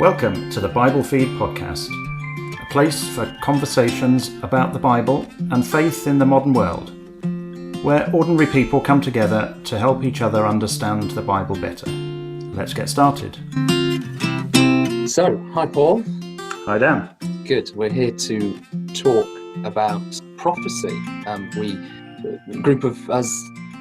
Welcome to the Bible Feed podcast, a place for conversations about the Bible and faith in the modern world, where ordinary people come together to help each other understand the Bible better. Let's get started. So, hi Paul. Hi Dan. Good. We're here to talk about prophecy. A group of us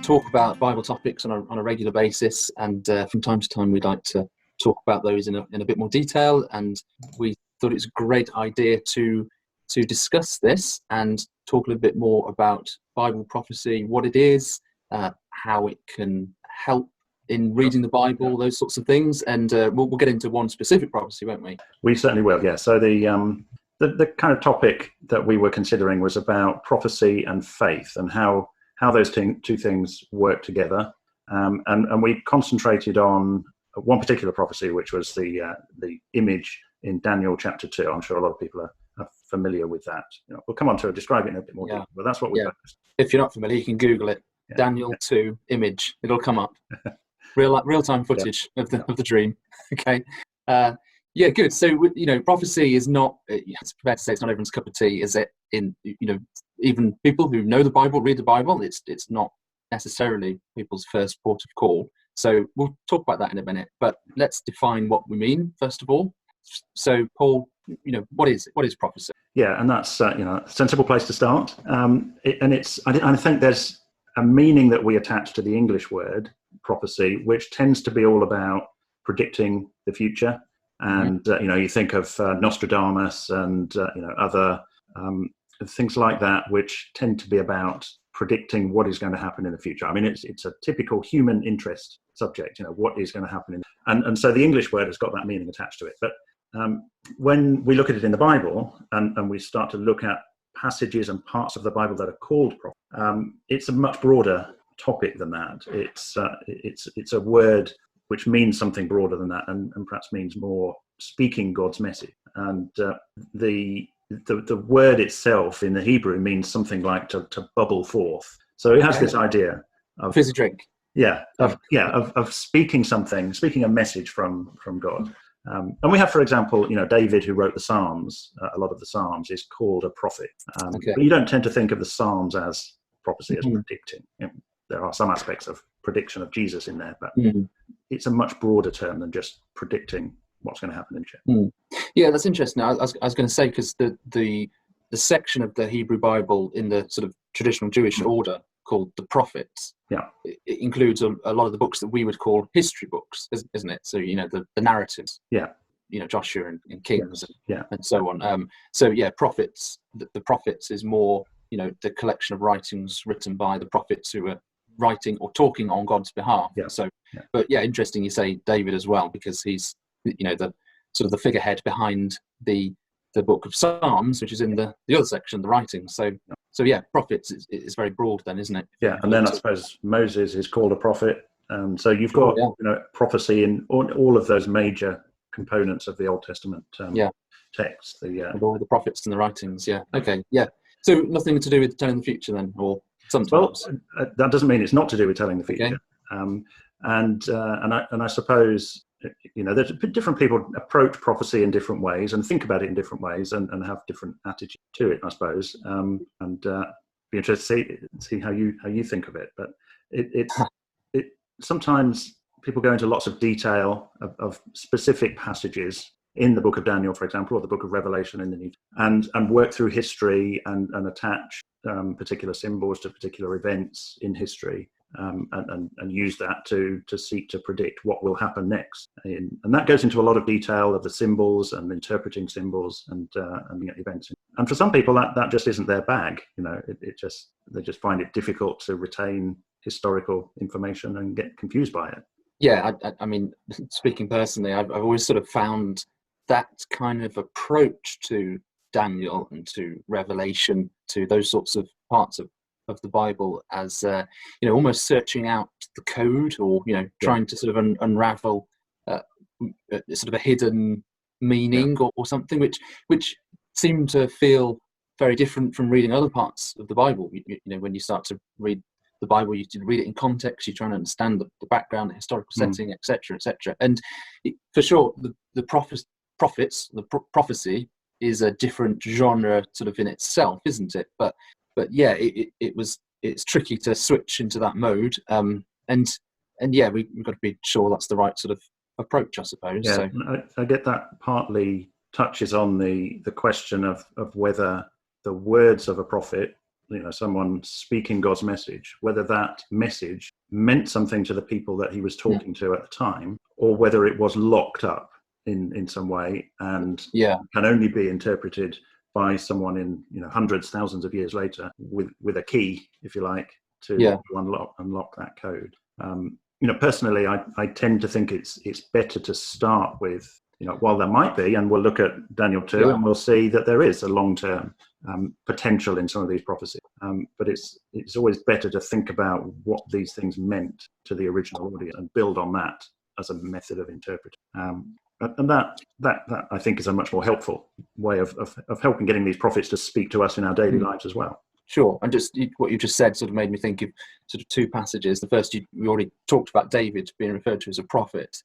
talk about Bible topics on a regular basis, and from time to time we'd like to talk about those in a bit more detail. And we thought it was a great idea to discuss this and talk a little bit more about Bible prophecy, what it is, how it can help in reading the Bible, those sorts of things. And we'll get into one specific prophecy, won't we? We certainly will, yeah. So the kind of topic that we were considering was about prophecy and faith and how those two things work together. And we concentrated on one particular prophecy, which was the image in Daniel chapter 2. I'm sure a lot of people are familiar with that. We'll come on to describe it in a bit more detail, but that's what we focused. If you're not familiar, you can Google it. Yeah. Daniel 2 image. It'll come up. Real-time footage of the dream. Okay. Good. So, prophecy is not, it's fair to say it's not everyone's cup of tea, is it? Even people who know the Bible, read the Bible, it's not necessarily people's first port of call. So we'll talk about that in a minute, but let's define what we mean, first of all. So, Paul, what is prophecy? Yeah, and that's a sensible place to start. I think there's a meaning that we attach to the English word prophecy, which tends to be all about predicting the future. And you think of Nostradamus and other things like that, which tend to be about predicting what is going to happen in the future. I mean, it's a typical human interest subject. What is going to happen and so the English word has got that meaning attached to it. But when we look at it in the Bible and we start to look at passages and parts of the Bible that are called prophecy, it's a much broader topic than that. It's a word which means something broader than that, and perhaps means more speaking God's message. And the word itself in the Hebrew means something like to bubble forth. So it has this idea of fizzy drink. Of speaking a message from God. And we have, for example, David, who wrote the Psalms. A lot of the Psalms is called a prophet. But you don't tend to think of the Psalms as prophecy, as predicting. There are some aspects of prediction of Jesus in there, but it's a much broader term than just predicting what's going to happen in the future. Yeah, that's interesting. I was going to say, because the section of the Hebrew Bible in the sort of traditional Jewish order called the prophets, it includes a lot of the books that we would call history books, isn't it? So the narratives, Joshua and Kings, and so on. Prophets. The prophets is more the collection of writings written by the prophets who are writing or talking on God's behalf. But interesting you say David as well, because he's the sort of the figurehead behind the book of Psalms, which is in the other section, the writings. So prophets is very broad then, isn't it? Yeah, and then I suppose Moses is called a prophet. So you've got prophecy in all of those major components of the Old Testament text. All the prophets and the writings. Yeah. Okay. Yeah. So nothing to do with telling the future then, or sometimes? Well, that doesn't mean it's not to do with telling the future. Okay. And I suppose there's different people approach prophecy in different ways and think about it in different ways and have different attitudes to it, I suppose. And be interested to see how you think of it. But it sometimes people go into lots of detail of specific passages in the book of Daniel, for example, or the book of Revelation in the New Testament, and work through history and attach particular symbols to particular events in history. And use that to seek to predict what will happen next, and that goes into a lot of detail of the symbols and interpreting symbols and events. And for some people, that just isn't their bag. They just find it difficult to retain historical information and get confused by it. Yeah, I mean, speaking personally, I've always sort of found that kind of approach to Daniel and to Revelation, to those sorts of parts of the Bible, as almost searching out the code, or trying to sort of unravel sort of a hidden meaning or something, which seemed to feel very different from reading other parts of the Bible. When you start to read the Bible, you read it in context, you're trying to understand the background, the historical setting, etc., etc. And for sure, the prophets, the prophecy is a different genre sort of in itself, isn't it? But yeah, it's tricky to switch into that mode. And yeah, we've got to be sure that's the right sort of approach, I suppose. Yeah, So I get that partly touches on the question of whether the words of a prophet, someone speaking God's message, whether that message meant something to the people that he was talking to at the time, or whether it was locked up in some way and can only be interpreted by someone in hundreds, thousands of years later with a key, if you like, to unlock that code. Personally, I tend to think it's better to start with, while there might be, and we'll look at Daniel 2 and we'll see that there is a long-term potential in some of these prophecies. But it's always better to think about what these things meant to the original audience and build on that as a method of interpreting. And that I think is a much more helpful way of helping getting these prophets to speak to us in our daily lives as well. Sure, and just what you just said sort of made me think of sort of two passages. The first, we already talked about David being referred to as a prophet,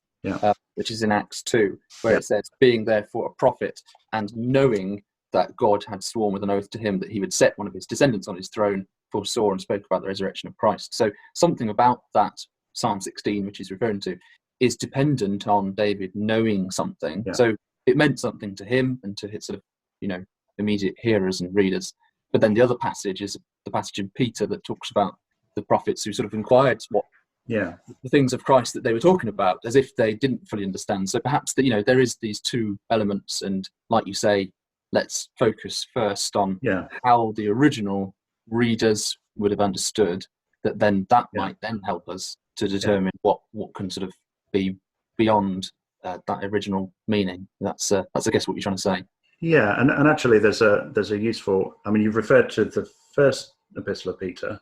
which is in Acts 2, where it says, being therefore a prophet and knowing that God had sworn with an oath to him that he would set one of his descendants on his throne, foresaw and spoke about the resurrection of Christ. So something about that Psalm 16, which he's referring to, is dependent on David knowing something. Yeah. So it meant something to him and to his sort of, immediate hearers and readers. But then the other passage is the passage in Peter that talks about the prophets who sort of inquired what the things of Christ that they were talking about, as if they didn't fully understand. So perhaps there is these two elements, and like you say, let's focus first on how the original readers would have understood, that might then help us to determine what can sort of be beyond that original meaning. That's I guess what you're trying to say. Yeah, and actually there's a useful, you've referred to the first epistle of Peter,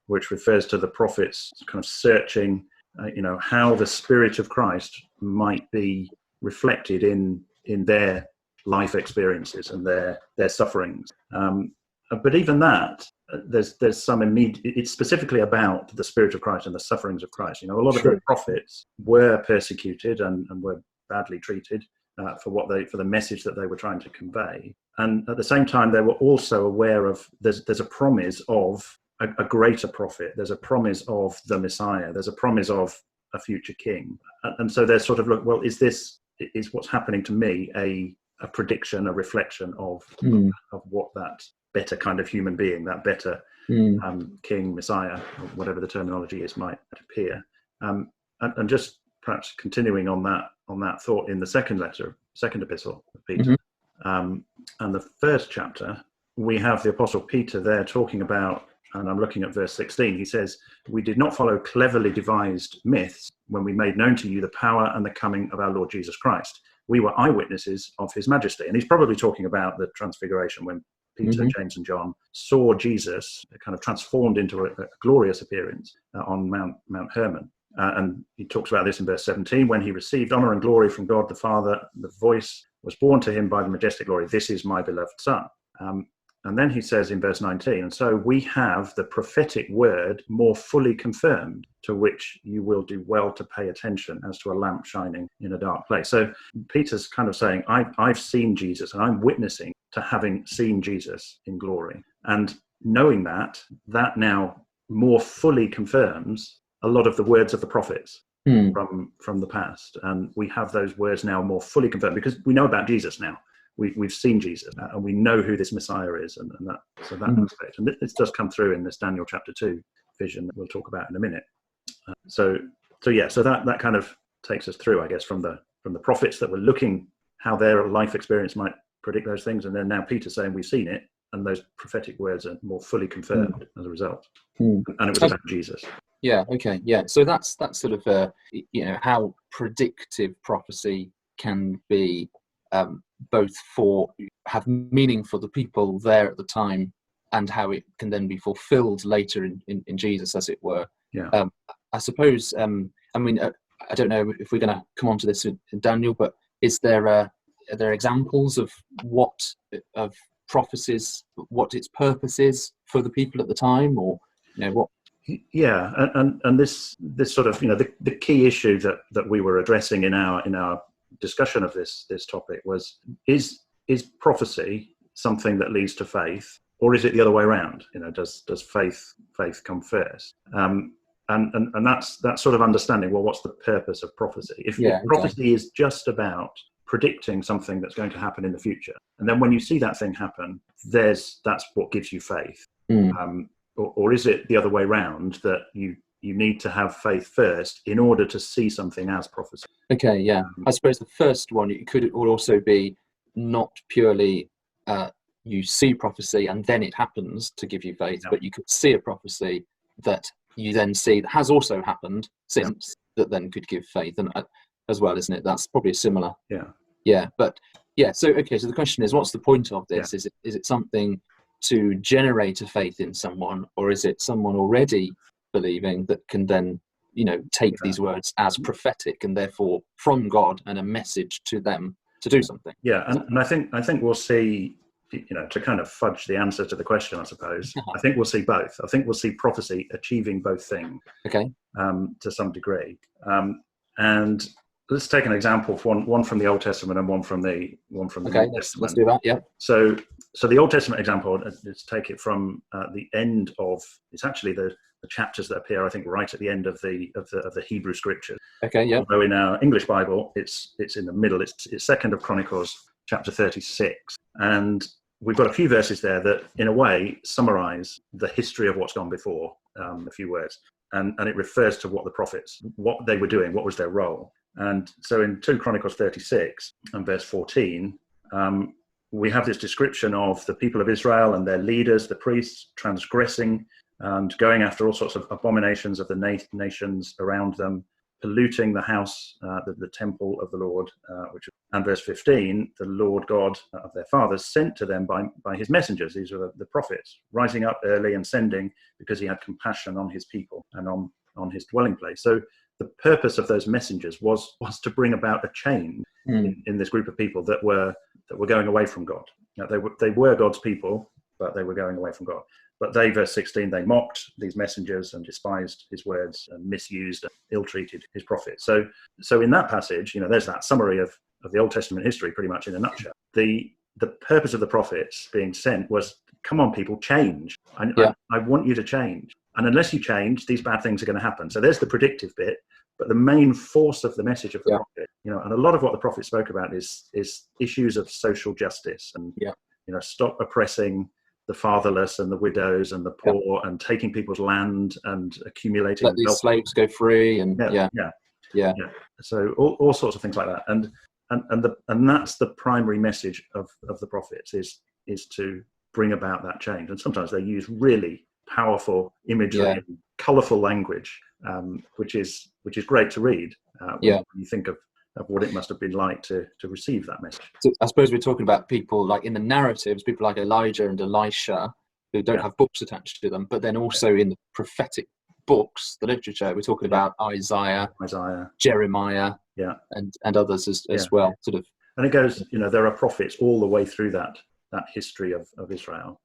which refers to the prophets kind of searching, how the Spirit of Christ might be reflected in their life experiences and their sufferings. But even that, there's some immediate, it's specifically about the Spirit of Christ and the sufferings of Christ. A lot of the prophets were persecuted and were badly treated for the message that they were trying to convey. And at the same time, they were also aware of there's a promise of a greater prophet. There's a promise of the Messiah. There's a promise of a future king. And so they're sort of like, well, is what's happening to me a prediction, a reflection of what that better kind of human being, that better king, Messiah, or whatever the terminology is, might appear. And just perhaps continuing on that thought in the second epistle of Peter, and the first chapter, we have the Apostle Peter there talking about, and I'm looking at verse 16, he says, we did not follow cleverly devised myths when we made known to you the power and the coming of our Lord Jesus Christ. We were eyewitnesses of his majesty. And he's probably talking about the transfiguration when Peter, James and John saw Jesus kind of transformed into a glorious appearance on Mount Hermon. And he talks about this in verse 17, when he received honor and glory from God the Father, the voice was borne to him by the majestic glory, this is my beloved Son. And then he says in verse 19, and so we have the prophetic word more fully confirmed, to which you will do well to pay attention as to a lamp shining in a dark place. So Peter's kind of saying, I've seen Jesus, and I'm witnessing to having seen Jesus in glory. And knowing that now more fully confirms a lot of the words of the prophets from the past. And we have those words now more fully confirmed because we know about Jesus now. We've seen Jesus and we know who this Messiah is, and that aspect. And this does come through in this Daniel chapter 2 vision that we'll talk about in a minute. So that kind of takes us through, I guess, from the prophets that were looking how their life experience might predict those things, and then now Peter saying we've seen it, and those prophetic words are more fully confirmed as a result. And it was about Jesus. Yeah. Okay. Yeah. So that's sort of how predictive prophecy can be. Both have meaning for the people there at the time, and how it can then be fulfilled later in Jesus, as it were. Yeah. I suppose. I don't know if we're going to come on to this in Daniel, but are there examples of of prophecies, what its purpose is for the people at the time, or what? Yeah, and this sort of the key issue that we were addressing in our discussion of this topic was, is prophecy something that leads to faith, or is it the other way around? Does faith come first? And that's sort of understanding, well, what's the purpose of prophecy? If prophecy is just about predicting something that's going to happen in the future, and then when you see that thing happen, that's what gives you faith. Or is it the other way around, that you need to have faith first in order to see something as prophecy? Okay, yeah. I suppose the first one, it would also be not purely you see prophecy and then it happens to give you faith, but you could see a prophecy that you then see that has also happened since, that then could give faith, and as well, isn't it? That's probably a similar. So the question is, what's the point of this? Is it something to generate a faith in someone, or is it someone already believing that can then take these words as prophetic and therefore from God and a message to them to do something? And I think we'll see, to kind of fudge the answer to the question, I suppose, I think we'll see both. I think we'll see prophecy achieving both things, to some degree. And let's take an example, one from the Old Testament and one from the New Testament. Let's do that. Yeah. So the Old Testament example, let's take it from the end of, it's actually the chapters that appear, I think, right at the end of the Hebrew Scriptures. Although in our English Bible, it's in the middle. It's 2nd of Chronicles, chapter 36, and we've got a few verses there that, in a way, summarize the history of what's gone before. A few words, and it refers to what the prophets, what they were doing, what was their role. And so in 2 Chronicles 36 and verse 14, we have this description of the people of Israel and their leaders, the priests, transgressing and going after all sorts of abominations of the nations around them, polluting the house, the temple of the Lord, and verse 15, the Lord God of their fathers sent to them by his messengers. These are the prophets, rising up early and sending, because he had compassion on his people and on his dwelling place. So the purpose of those messengers was to bring about a change in this group of people that were going away from God. They were God's people, but they were going away from God. But they, verse 16, they mocked these messengers and despised his words and misused and ill-treated his prophets. So in that passage, there's that summary of the Old Testament history pretty much in a nutshell. The purpose of the prophets being sent was, come on, people, change. I want you to change. And unless you change, these bad things are going to happen. So there's the predictive bit. But the main force of the message of the prophet, and a lot of what the prophet spoke about is issues of social justice and, stop oppressing the fatherless and the widows and the poor and taking people's land and accumulating. Let these slaves go free and So all sorts of things like that. And that's the primary message of the prophets is to bring about that change. And sometimes they use really powerful imagery and colourful language, which is great to read when you think of what it must have been like to receive that message. So I suppose we're talking about people like in the narratives, people like Elijah and Elisha, who don't have books attached to them, but then also in the prophetic books, the literature, we're talking about Isaiah, Jeremiah, and others as well. Sort of. And it goes, there are prophets all the way through that history of Israel,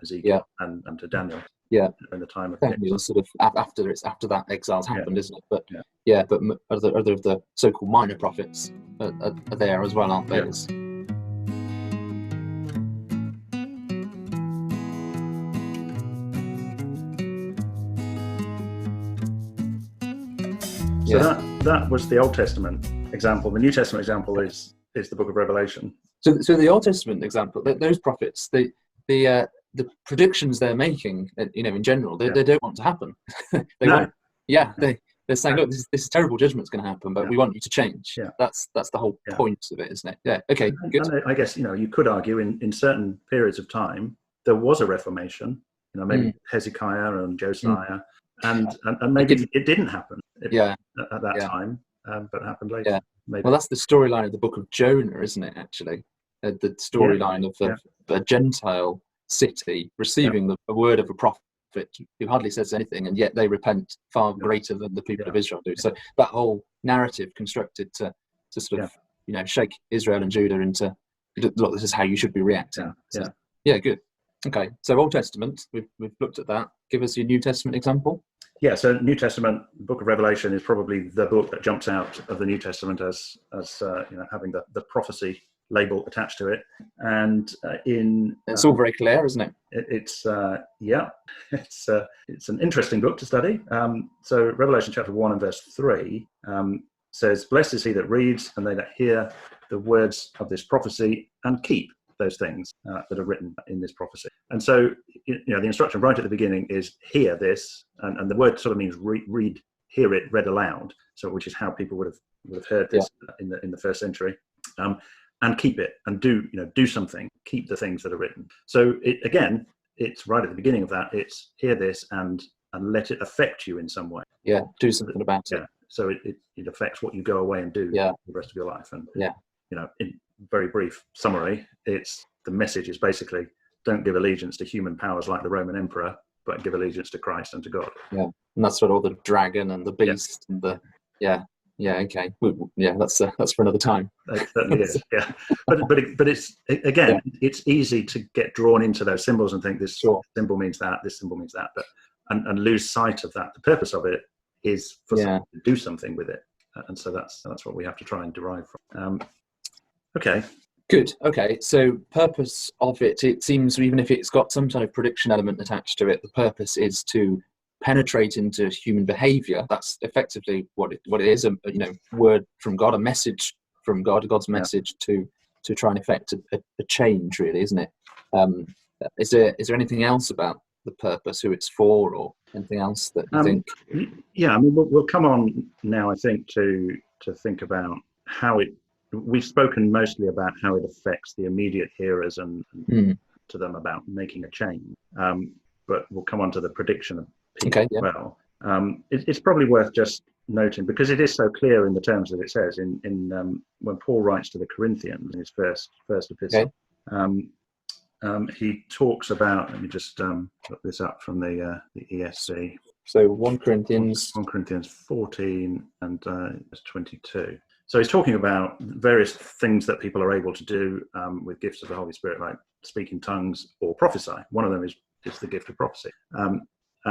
Ezekiel and to Daniel. In the time of Daniel, sort of after that exile's happened, isn't it? But but other of the so-called minor prophets are there as well, aren't they? So that was the Old Testament example. The New Testament example is the Book of Revelation. So the Old Testament example, those prophets, the predictions they're making, in general, they don't want to happen. They're saying, look, this terrible judgment's going to happen, but we want you to change. That's the whole point of it, isn't it? Yeah. Okay. Good. And I guess you could argue in certain periods of time there was a Reformation. Maybe Hezekiah and Josiah, and maybe it didn't happen. At that time, but it happened later. Maybe. Well, that's the storyline of the Book of Jonah, isn't it? Actually, the storyline of a Gentile city receiving the word of a prophet who hardly says anything, and yet they repent far greater than the people of Israel do. So that whole narrative constructed to sort of shake Israel and Judah into, look, this is how you should be reacting. Good. Okay, so Old Testament, we've looked at that. Give us your New Testament example. Yeah, so New Testament, Book of Revelation is probably the book that jumps out of the New Testament as having the prophecy label attached to it. And it's all very clear, isn't it? It's an interesting book to study. So Revelation chapter 1 and verse 3 says, "Blessed is he that reads and they that hear the words of this prophecy and keep those things that are written in this prophecy." And so, the instruction right at the beginning is hear this, and the word sort of means read, hear it read aloud. So, which is how people would have heard this in the first century, and keep it and do something, keep the things that are written. So it's right at the beginning of that. It's hear this and let it affect you in some way. Yeah, do something about it. So it affects what you go away and do the rest of your life. And in very brief summary, the message is basically don't give allegiance to human powers like the Roman emperor, but give allegiance to Christ and to God. Yeah, and that's what all the dragon and the beast and the okay. That's for another time. It certainly is. Yeah, but it's again, it's easy to get drawn into those symbols and think this symbol means that, this symbol means that, but and lose sight of that. The purpose of it is for someone to do something with it, and so that's what we have to try and derive from. Okay. Good. Okay. So purpose of it seems, even if it's got some kind of prediction element attached to it, the purpose is to penetrate into human behavior. That's effectively what it is. A word from God, a message from God, God's message to try and effect a change, really, isn't it? Is there anything else about the purpose, who it's for, or anything else that you think? Yeah, I mean, we'll come on now, I think, to think about how it. We've spoken mostly about how it affects the immediate hearers and to them about making a change. But we'll come on to the prediction of people as well. It's probably worth just noting, because it is so clear in the terms that it says in when Paul writes to the Corinthians in his first epistle. He talks about, let me just look this up from the ESC. So 1 Corinthians 14 and 22. So he's talking about various things that people are able to do with gifts of the Holy Spirit, like speak in tongues or prophesy. One of them is the gift of prophecy. And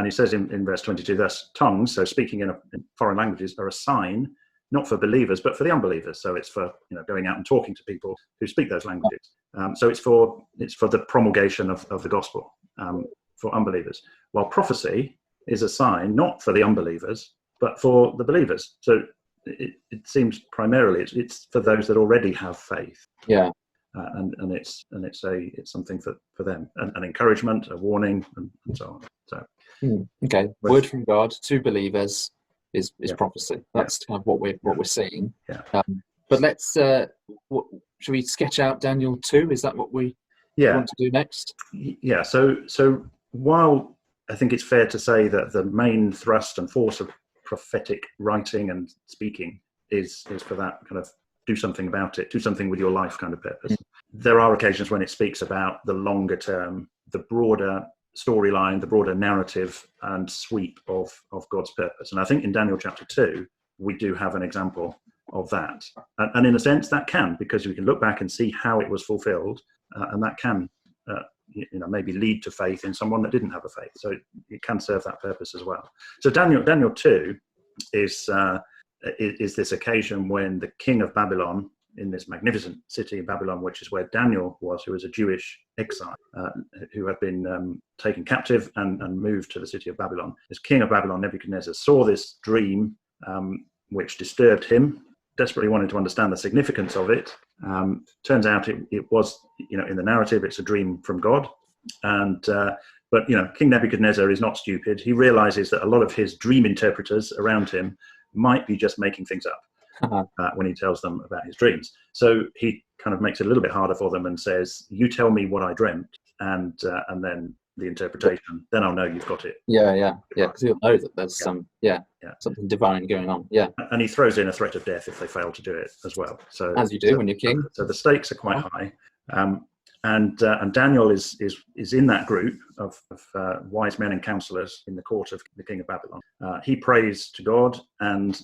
he says in verse 22, thus tongues, so speaking in foreign languages, are a sign, not for believers, but for the unbelievers. So it's for going out and talking to people who speak those languages. So it's for the promulgation of the gospel for unbelievers. While prophecy is a sign, not for the unbelievers, but for the believers. So it seems primarily it's for those that already have faith. Yeah. And it's something for them, an encouragement, a warning, and so on. So okay, word from God to believers is prophecy. That's kind of what we're seeing. Yeah. But let's should we sketch out Daniel 2? Is that what we want to do next? Yeah. So while I think it's fair to say that the main thrust and force of prophetic writing and speaking is for that kind of do something about it, do something with your life kind of purpose. There are occasions when it speaks about the longer term, the broader storyline, the broader narrative and sweep of God's purpose. And I think in Daniel chapter 2, we do have an example of that. And in a sense, that can, because we can look back and see how it was fulfilled, and that can maybe lead to faith in someone that didn't have a faith. So it can serve that purpose as well. So Daniel 2 is this occasion when the king of Babylon, in this magnificent city of Babylon, which is where Daniel was, who was a Jewish exile, who had been taken captive and moved to the city of Babylon. This king of Babylon, Nebuchadnezzar, saw this dream, which disturbed him, desperately wanted to understand the significance of it. Turns out it was, in the narrative, it's a dream from God. But King Nebuchadnezzar is not stupid. He realizes that a lot of his dream interpreters around him might be just making things up when he tells them about his dreams. So he kind of makes it a little bit harder for them and says, you tell me what I dreamt, and then the interpretation, then I'll know you've got it. Yeah, because he'll know that there's something divine going on. Yeah. And he throws in a threat of death if they fail to do it as well. So as you do when you're king. So the stakes are quite high. And Daniel is in that group of wise men and counselors in the court of the king of Babylon. He prays to God, and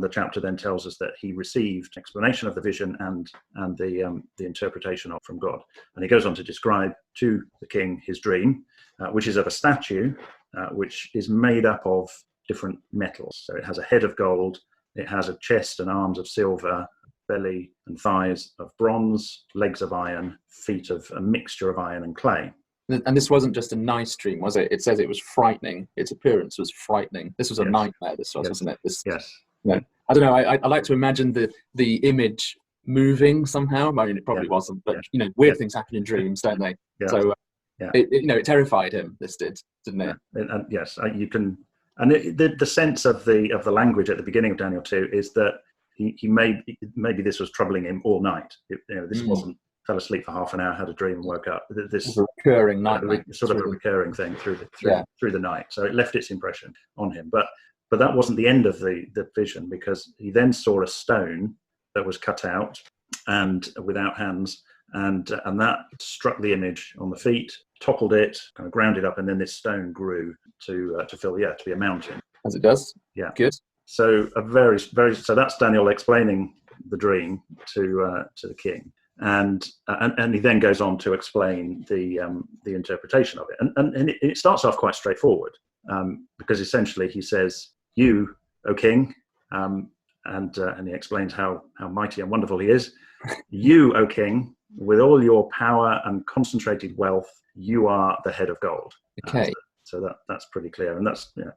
the chapter then tells us that he received explanation of the vision and the interpretation from God. And he goes on to describe to the king his dream, which is of a statue which is made up of different metals. So it has a head of gold, it has a chest and arms of silver, belly and thighs of bronze, legs of iron, feet of a mixture of iron and clay. And this wasn't just a nice dream, was it? It says it was frightening. Its appearance was frightening. This was a nightmare, this was, wasn't it? Yes. You know, I don't know, I like to imagine the image moving somehow. I mean, it probably wasn't, but you know, weird things happen in dreams, don't they? So it terrified him. This didn't it? And yes, you can. And the sense of the language at the beginning of Daniel 2 is that he maybe this was troubling him all night. This wasn't fell asleep for half an hour, had a dream, and woke up. This a recurring nightmare, sort of a recurring thing through the night. So it left its impression on him. But that wasn't the end of the vision, because he then saw a stone that was cut out and without hands, and that struck the image on the feet, toppled it, kind of ground it up, and then this stone grew to be a mountain. As it does. Yeah. Good. So so that's Daniel explaining the dream to the king, and he then goes on to explain the interpretation of it, and it starts off quite straightforward, because essentially he says, "You, O king," and he explains how mighty and wonderful he is. "You, O king, with all your power and concentrated wealth, you are the head of gold." Okay. So that's pretty clear, and that's not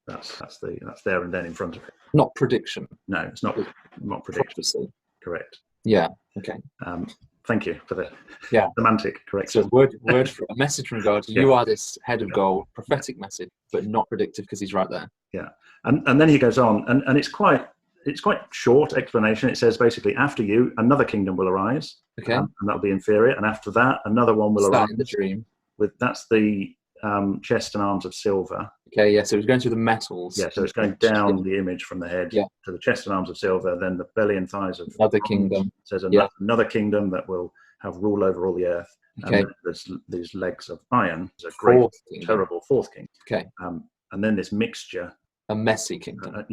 that's there and then in front of it. Not prediction. No, it's not prediction. Prophecy. Correct. Yeah. Okay. Thank you for the semantic correction. So word for a message from God. You are this head of gold, prophetic message, but not predictive, because he's right there. Yeah, and then he goes on, and it's quite short explanation. It says basically, after you, another kingdom will arise. Okay. And that'll be inferior, and after that, another one will arise. In the dream. That's the chest and arms of silver. Okay, yeah, so it's going through the metals. Yeah, so it's going down the image from the head to the chest and arms of silver, then the belly and thighs of another kingdom. It says another kingdom that will have rule over all the earth. Okay. And there's these legs of iron. There's a great, terrible fourth king. Okay. And then this mixture. A messy kingdom.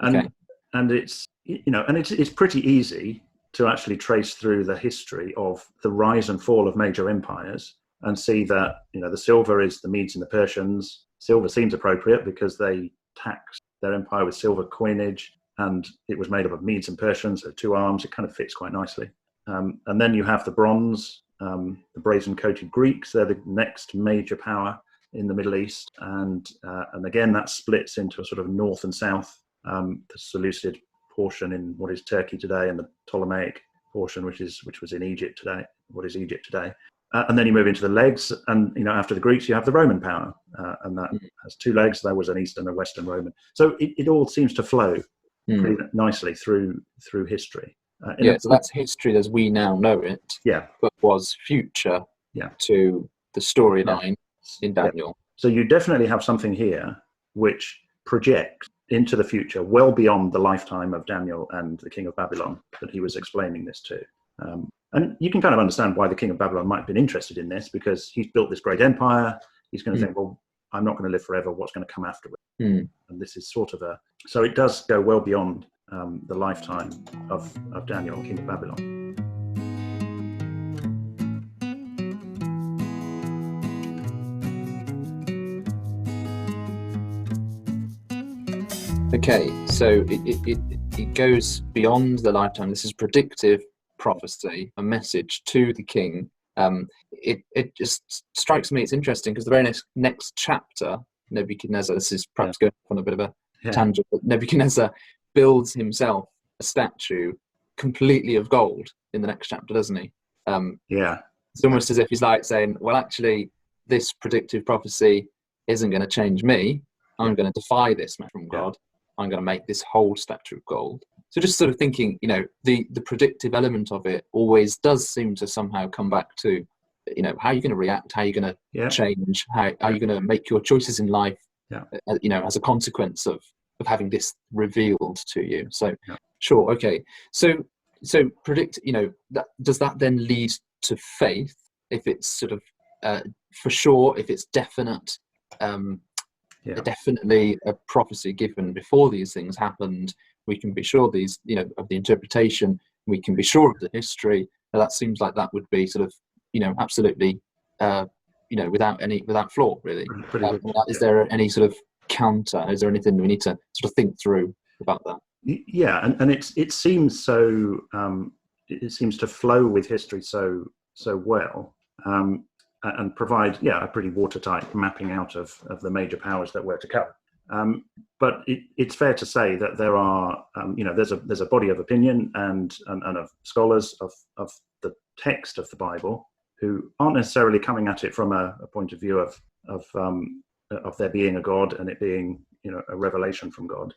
And it's it's pretty easy to actually trace through the history of the rise and fall of major empires, and see that the silver is the Medes and the Persians. Silver seems appropriate because they taxed their empire with silver coinage, and it was made up of Medes and Persians, so two arms. It kind of fits quite nicely. And then you have the bronze, the brazen-coated Greeks. They're the next major power in the Middle East, and again that splits into a sort of north and south. The Seleucid portion in what is Turkey today, and the Ptolemaic portion, which was in Egypt today, what is Egypt today. And then you move into the legs, and after the Greeks, you have the Roman power, and that has two legs. There was an Eastern and a Western Roman. So it all seems to flow pretty nicely through history. So that's history as we now know it. Yeah, but was future. Yeah. To the storyline in Daniel. Yeah. So you definitely have something here which projects into the future, well beyond the lifetime of Daniel and the king of Babylon that he was explaining this to. And you can kind of understand why the king of Babylon might have been interested in this, because he's built this great empire. He's going to think, well, I'm not going to live forever. What's going to come afterwards? And this is sort of so it does go well beyond the lifetime of Daniel, king of Babylon. Okay, so it goes beyond the lifetime. This is predictive prophecy, a message to the king. It just strikes me, it's interesting, because the very next chapter, Nebuchadnezzar, this is perhaps going on a bit of a tangent, but Nebuchadnezzar builds himself a statue completely of gold in the next chapter, doesn't he? It's almost as if he's like saying, well, actually, this predictive prophecy isn't going to change me. I'm going to defy this man from God. I'm going to make this whole statue of gold. So just sort of thinking, the predictive element of it always does seem to somehow come back to, how you're going to react, how you're going to change, how are you going to make your choices in life, as a consequence of having this revealed to you. So, sure, okay. So predict, does that then lead to faith if it's sort of, for sure, if it's definite, definitely a prophecy given before these things happened, we can be sure of the interpretation, we can be sure of the history. Now that seems like that would be sort of, absolutely, without flaw, really. Is there any sort of counter? Is there anything we need to sort of think through about that? Yeah, and it seems so. It seems to flow with history so well, and provide a pretty watertight mapping out of the major powers that were to come. But it's fair to say that there are there's a body of opinion and of scholars of the text of the Bible who aren't necessarily coming at it from a point of view of there being a God and it being a revelation from God,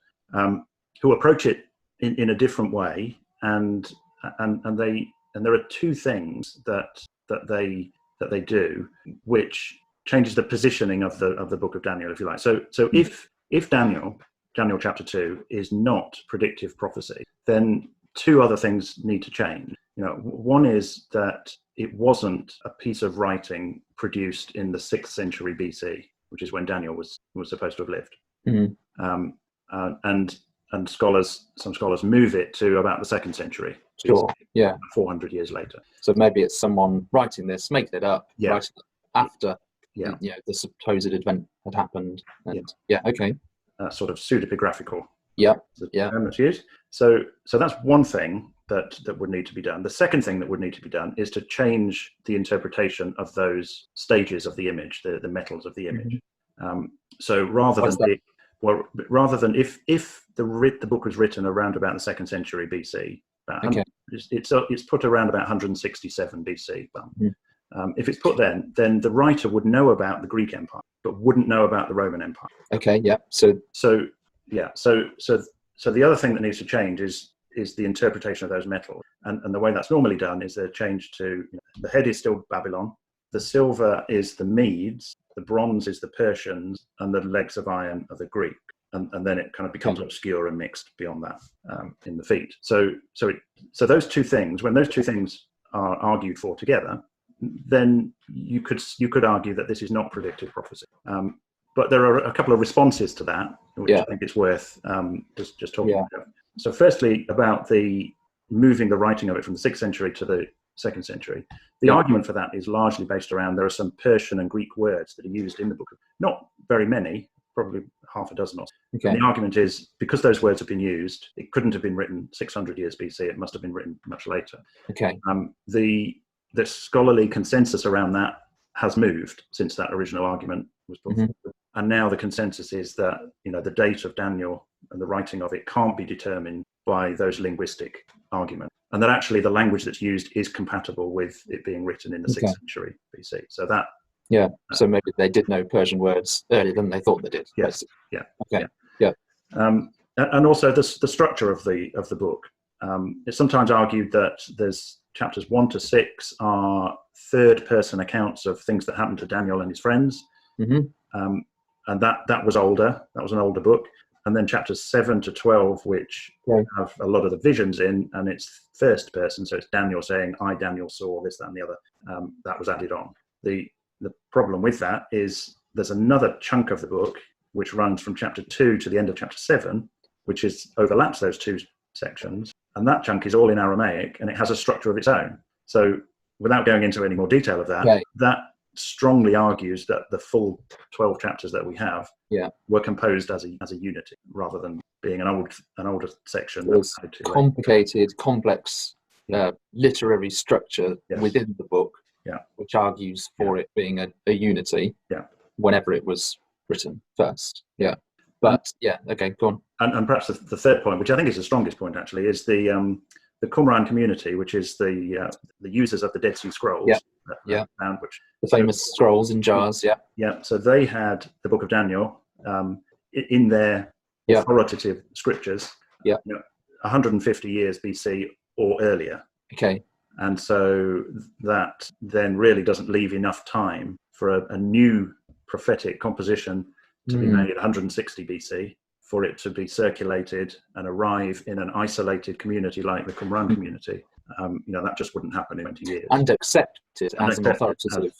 who approach it in a different way, and there are two things that they do which changes the positioning of the book of Daniel, if you like. So if Daniel chapter 2 is not predictive prophecy, then two other things need to change. One is that it wasn't a piece of writing produced in the 6th century BC, which is when Daniel was supposed to have lived. And some scholars move it to about the 2nd century. Sure. Yeah. 400 years later. So maybe it's someone writing this, making it up, Yeah. writing it after the supposed event had happened. And okay. Sort of pseudepigraphical. Yeah. Term that's used. So that's one thing that would need to be done. The second thing that would need to be done is to change the interpretation of those stages of the image, the metals of the image. So rather than if the book was written around about the 2nd century BC, it's put around about 167 BC. If it's put then the writer would know about the Greek Empire, but wouldn't know about the Roman Empire. Okay, yeah. So the other thing that needs to change is the interpretation of those metals, and the way that's normally done is they're changed to the head is still Babylon, the silver is the Medes, the bronze is the Persians, and the legs of iron are the Greek. And then it kind of becomes obscure and mixed beyond that in the feet. So those two things, when those two things are argued for together, then you could argue that this is not predictive prophecy. But there are a couple of responses to that, which I think it's worth just talking about. So firstly, about the moving the writing of it from the 6th century to the 2nd century. The argument for that is largely based around there are some Persian and Greek words that are used in the book. Not very many, probably half a dozen or so. Okay. And the argument is, because those words have been used, it couldn't have been written 600 years BC. It must have been written much later. Okay. The scholarly consensus around that has moved since that original argument was put forward. And now the consensus is that the date of Daniel and the writing of it can't be determined by those linguistic arguments, and that actually the language that's used is compatible with it being written in the 6th century BC. So that so maybe they did know Persian words earlier than they thought they did. Yes. Basically. Okay. Yeah. And also the structure of the book. It's sometimes argued that there's chapters 1 to 6 are third-person accounts of things that happened to Daniel and his friends, and that was older. That was an older book. And then chapters 7 to 12, which have a lot of the visions in, and it's first person, so it's Daniel saying, "I, Daniel, saw this, that, and the other." That was added on. The problem with that is there's another chunk of the book which runs from chapter 2 to the end of chapter 7, which overlaps those two sections, and that chunk is all in Aramaic, and it has a structure of its own. So without going into any more detail of that, that strongly argues that the full 12 chapters that we have were composed as a unity, rather than being an older section. There's complicated, complex literary structure within the book, which argues for it being a unity whenever it was written first. But okay, go on. And perhaps the third point, which I think is the strongest point actually, is the Qumran community, which is the users of the Dead Sea Scrolls. Which the famous scrolls in jars. So they had the Book of Daniel in their authoritative scriptures. 150 years BC or earlier. Okay. And so that then really doesn't leave enough time for a new prophetic composition to be made 160 BC, for it to be circulated and arrive in an isolated community like the Qumran community. That just wouldn't happen in 20 years. And accepted as an authoritative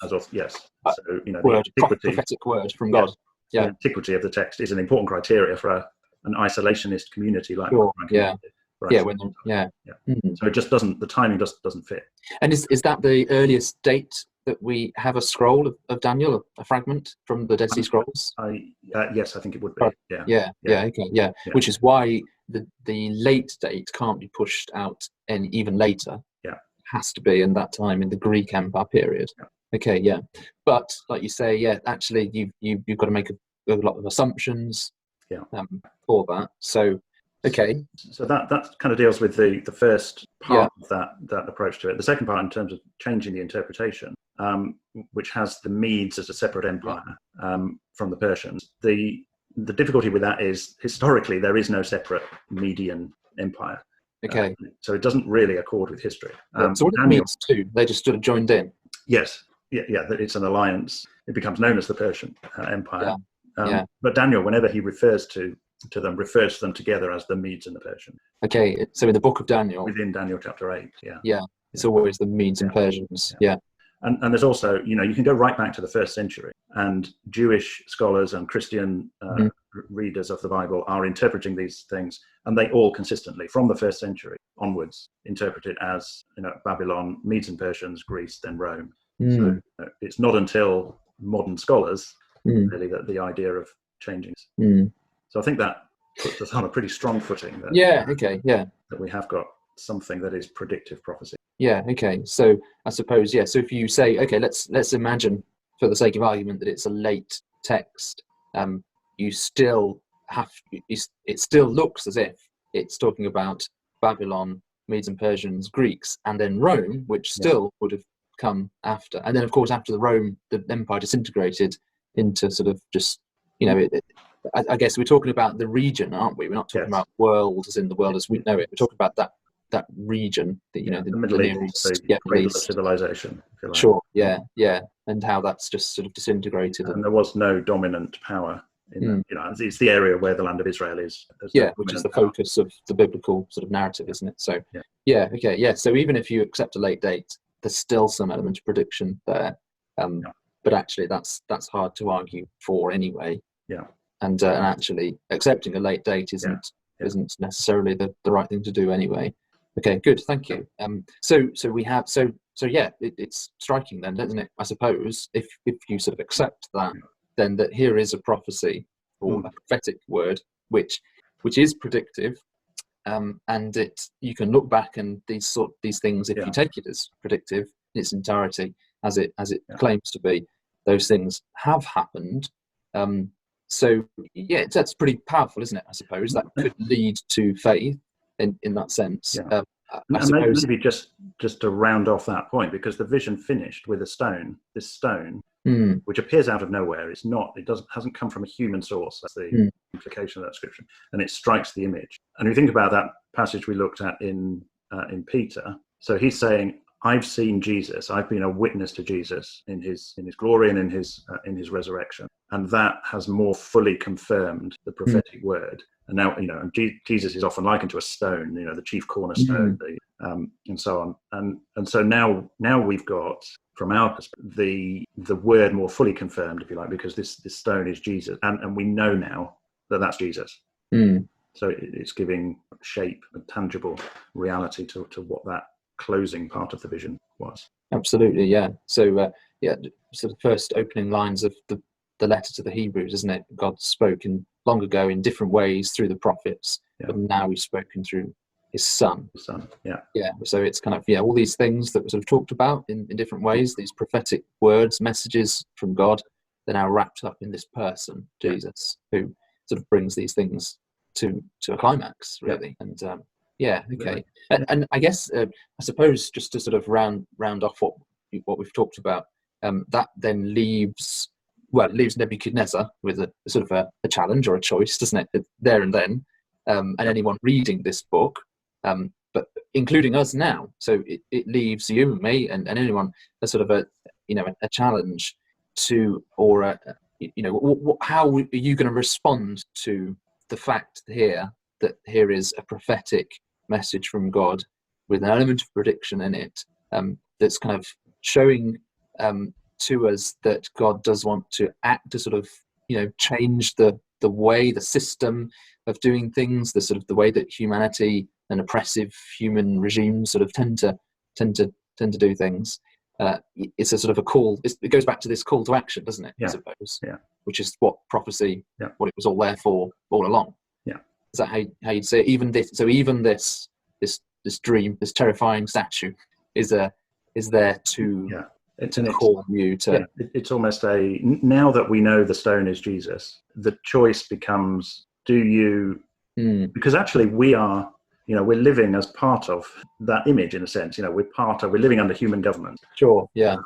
prophetic word from God. The antiquity of the text is an important criteria for an isolationist community like the Qumran community. So it just doesn't. The timing just doesn't fit. And is that the earliest date that we have a scroll of Daniel, a fragment from the Dead Sea Scrolls? Yes, I think it would be. Yeah. Which is why the late date can't be pushed out and even later. Yeah, it has to be in that time in the Greek Empire period. Yeah. Okay, yeah. But like you say, yeah, actually, you've got to make a lot of assumptions. Yeah. For that. So, okay. So that kind of deals with the first part of that approach to it. The second part, in terms of changing the interpretation, which has the Medes as a separate empire from the Persians. The difficulty with that is, historically, there is no separate Median empire. Okay. So it doesn't really accord with history. So what do the Medes do? They just sort of joined in? Yes. Yeah. It's an alliance. It becomes known as the Persian Empire. Yeah. But Daniel, whenever he refers to them, refers to them together as the Medes and the Persians. Okay. So in the book of Daniel, within Daniel chapter 8. It's always the Medes and Persians. Yeah. And there's also, you can go right back to the 1st century, and Jewish scholars and Christian readers of the Bible are interpreting these things, and they all consistently, from the 1st century onwards, interpret it as Babylon, Medes and Persians, Greece, then Rome. So it's not until modern scholars really that the idea of changing. So I think that puts us on a pretty strong footing. That we have got something that is predictive prophecy. Yeah. Okay. So I suppose So if you say, okay, let's imagine, for the sake of argument, that it's a late text. You still have. It still looks as if it's talking about Babylon, Medes and Persians, Greeks, and then Rome, which still would have come after. And then, of course, after the empire disintegrated into sort of just, I guess we're talking about the region, aren't we? We're not talking about world as in the world as we know it. We're talking about that region, the Middle East, the cradle of civilization. If you like. Sure, yeah, and how that's just sort of disintegrated. And there was no dominant power. It's the area where the land of Israel is. Which is the focus of the biblical sort of narrative, isn't it? So, So even if you accept a late date, there's still some element of prediction there. But actually, that's hard to argue for anyway. Yeah. And actually, accepting a late date isn't necessarily the right thing to do anyway. Okay, good, thank you. So we have it's striking then, doesn't it? I suppose if you sort of accept that, then that here is a prophecy or a prophetic word which is predictive, and you can look back and these things, if you take it as predictive in its entirety, as it claims to be, those things have happened. So that's pretty powerful, isn't it? I suppose that could lead to faith in that sense. I suppose maybe just to round off that point, because the vision finished with this stone, which appears out of nowhere. It hasn't come from a human source. That's the implication of that description, and it strikes the image. And we think about that passage we looked at in Peter. So he's saying, I've seen Jesus. I've been a witness to Jesus in his glory and in his resurrection, and that has more fully confirmed the prophetic word. And now, and Jesus is often likened to a stone, the chief cornerstone, and so on. And so now we've got, from our perspective, the word more fully confirmed, if you like, because this stone is Jesus, and we know now that that's Jesus. So it's giving shape and tangible reality to what that closing part of the vision was. Absolutely, yeah. So so the first opening lines of the letter to the Hebrews, isn't it? God spoke long ago in different ways through the prophets, but now he's spoken through his son. So it's kind of all these things that were sort of talked about in different ways, these prophetic words, messages from God, they're now wrapped up in this person, Jesus, who sort of brings these things to a climax, really. And okay. And I guess I suppose just to sort of round off what we've talked about, that then leaves Nebuchadnezzar with a sort of a challenge or a choice, doesn't it? There and then, and anyone reading this book, but including us now. So it leaves you and me and anyone a sort of a challenge to, or how are you going to respond to the fact here that here is a prophetic message from God with an element of prediction in it, that's kind of showing to us that God does want to act to sort of change the way, the system of doing things, the way that humanity and oppressive human regimes sort of tend to do things. it's a sort of a call. It goes back to this call to action, doesn't it? Yeah. I suppose. Yeah. Which is what prophecy, Yeah. what it was all there for all along. Yeah. Is that how you'd say it? Even this dream, this terrifying statue, is there to call you to. Yeah, it's almost now that we know the stone is Jesus, the choice becomes: do you? Because actually, we are. We're living as part of that image in a sense. We're living under human government. Sure. Yeah.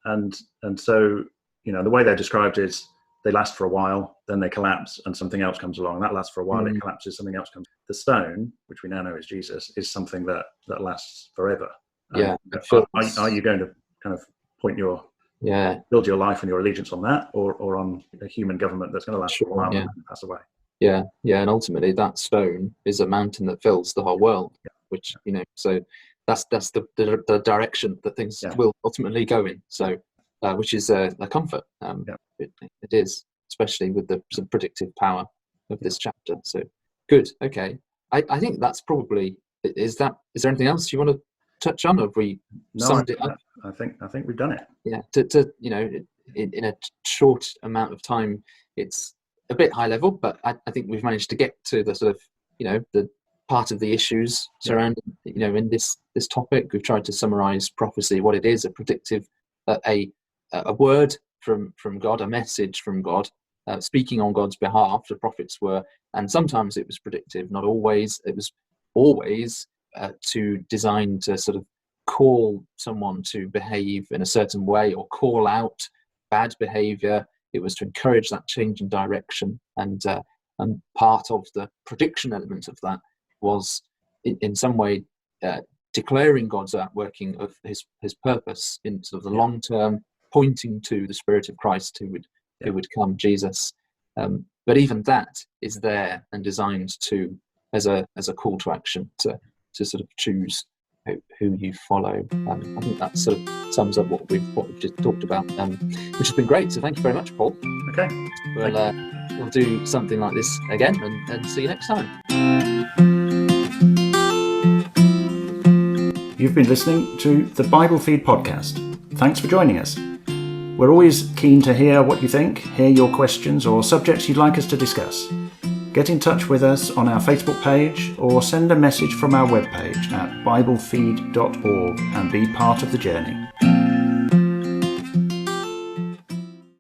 And so the way they're described is they last for a while, then they collapse, and something else comes along. That lasts for a while, it collapses, something else comes. The stone, which we now know is Jesus, is something that lasts forever. Yeah. Are you going to kind of build your life and your allegiance on that, or on a human government that's going to last for a while and pass away? Yeah, and ultimately that stone is a mountain that fills the whole world, which so that's the direction that things will ultimately go in. So, which is a comfort. It is, especially with the sort of predictive power of this chapter. So, good. Okay, I think that's probably. Is there anything else you want to touch on? Or have we summed it up? I think we've done it. Yeah. In a short amount of time, it's a bit high level, but I think we've managed to get to the sort of the part of the issues surrounding in this topic. We've tried to summarize prophecy, what it is: a predictive, a word from God, a message from God, speaking on God's behalf. The prophets were, and sometimes it was predictive, not always. It was always designed to sort of call someone to behave in a certain way or call out bad behavior. It was to encourage that change in direction, and part of the prediction element of that was, in some way, declaring God's outworking of His purpose in sort of the long term, pointing to the Spirit of Christ who would come, Jesus. But even that is there and designed as a call to action to sort of choose who you follow. I think that sort of sums up what we've just talked about, which has been great. So thank you very much, Paul. Okay. We'll do something like this again, and see you next time. You've been listening to the Bible Feed podcast. Thanks for joining us. We're always keen to hear what you think, hear your questions or subjects you'd like us to discuss. Get in touch with us on our Facebook page or send a message from our webpage at biblefeed.org and be part of the journey.